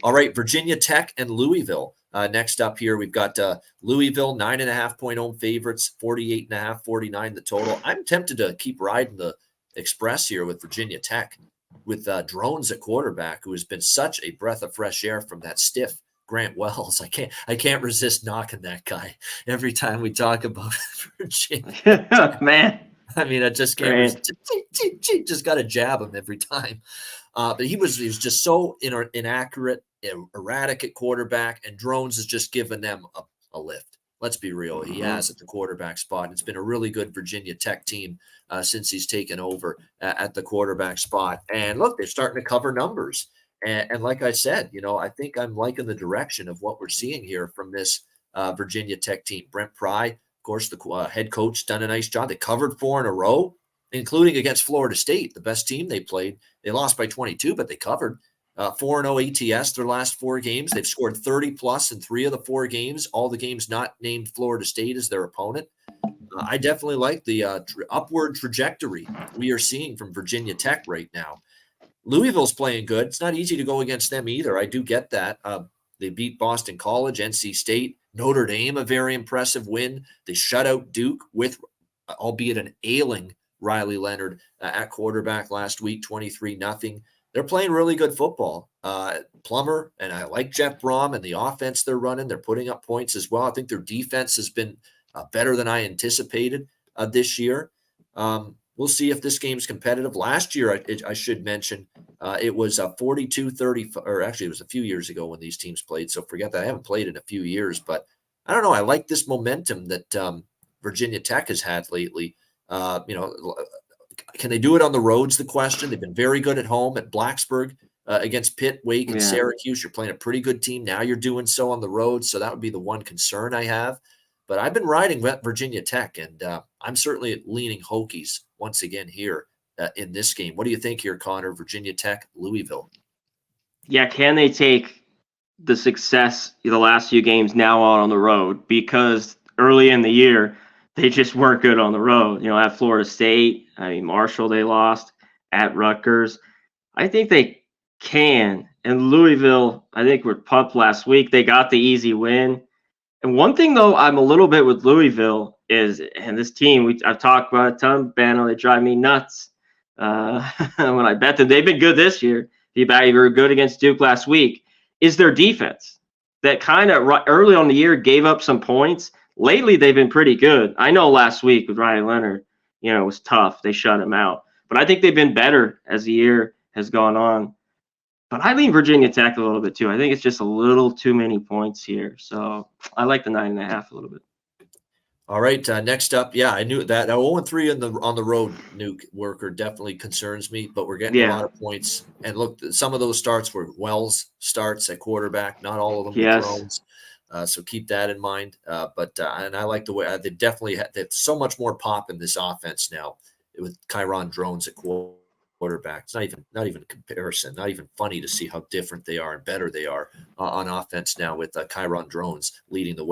All right, Virginia Tech and Louisville. Next up here, we've got Louisville, 9.5-point home favorites, 48.5, 49 the total. I'm tempted to keep riding the express here with Virginia Tech, with Drones at quarterback, who has been such a breath of fresh air from that stiff Grant Wells. I can't resist knocking that guy every time we talk about Virginia. Man. I mean, I just can't resist. Just got to jab him every time. But he was just so inaccurate, erratic at quarterback, and Drones has just given them a lift. Let's be real. He has at the quarterback spot. It's been a really good Virginia Tech team since he's taken over at the quarterback spot. And look, they're starting to cover numbers. And like I said, I think I'm liking the direction of what we're seeing here from this Virginia Tech team. Brent Pry, of course, the head coach, done a nice job. They covered 4 in a row, including against Florida State, the best team they played. They lost by 22, but they covered. 4-0 ATS their last 4 games. They've scored 30-plus in 3 of the 4 games, all the games not named Florida State as their opponent. I definitely like the upward trajectory we are seeing from Virginia Tech right now. Louisville's playing good. It's not easy to go against them either. I do get that. They beat Boston College, NC State, Notre Dame, a very impressive win. They shut out Duke with, albeit an ailing Riley Leonard at quarterback last week, 23-0. They're playing really good football. Plummer, and I like Jeff Brom and the offense they're running. They're putting up points as well. I think their defense has been better than I anticipated this year. We'll see if this game's competitive. Last year, I should mention, it was a 42-30, or actually it was a few years ago when these teams played, so forget that. I haven't played in a few years, but I don't know. I like this momentum that Virginia Tech has had lately. Can they do it on the road's the question. They've been very good at home at Blacksburg against Pitt, Wake, and Syracuse. You're playing a pretty good team. Now you're doing so on the road, so that would be the one concern I have. But I've been riding Virginia Tech, and I'm certainly leaning Hokies once again here in this game. What do you think here, Conor? Virginia Tech, Louisville. Yeah, can they take the success the last few games now out on the road? Because early in the year, they just weren't good on the road. At Florida State, Marshall they lost, at Rutgers. I think they can. And Louisville, I think were pumped last week. They got the easy win. And one thing, though, I'm a little bit with Louisville is, and this team, I've talked about a ton, Bano, they drive me nuts when I bet them. They've been good this year. They were good against Duke last week. Is their defense that kind of early on the year gave up some points. Lately, they've been pretty good. I know last week with Riley Leonard, it was tough. They shut him out. But I think they've been better as the year has gone on. But I lean Virginia Tech a little bit too. I think it's just a little too many points here. So I like the 9.5 a little bit. All right, next up, I knew that 0-3 on the road, Nuke Worker definitely concerns me, but we're getting a lot of points. And look, some of those starts were Wells starts at quarterback, not all of them were Drones. So keep that in mind. And I like the way they definitely they have so much more pop in this offense now with Chiron Drones at quarterback. It's not even comparison, not even funny to see how different they are and better they are on offense now with Chiron Drones leading the way.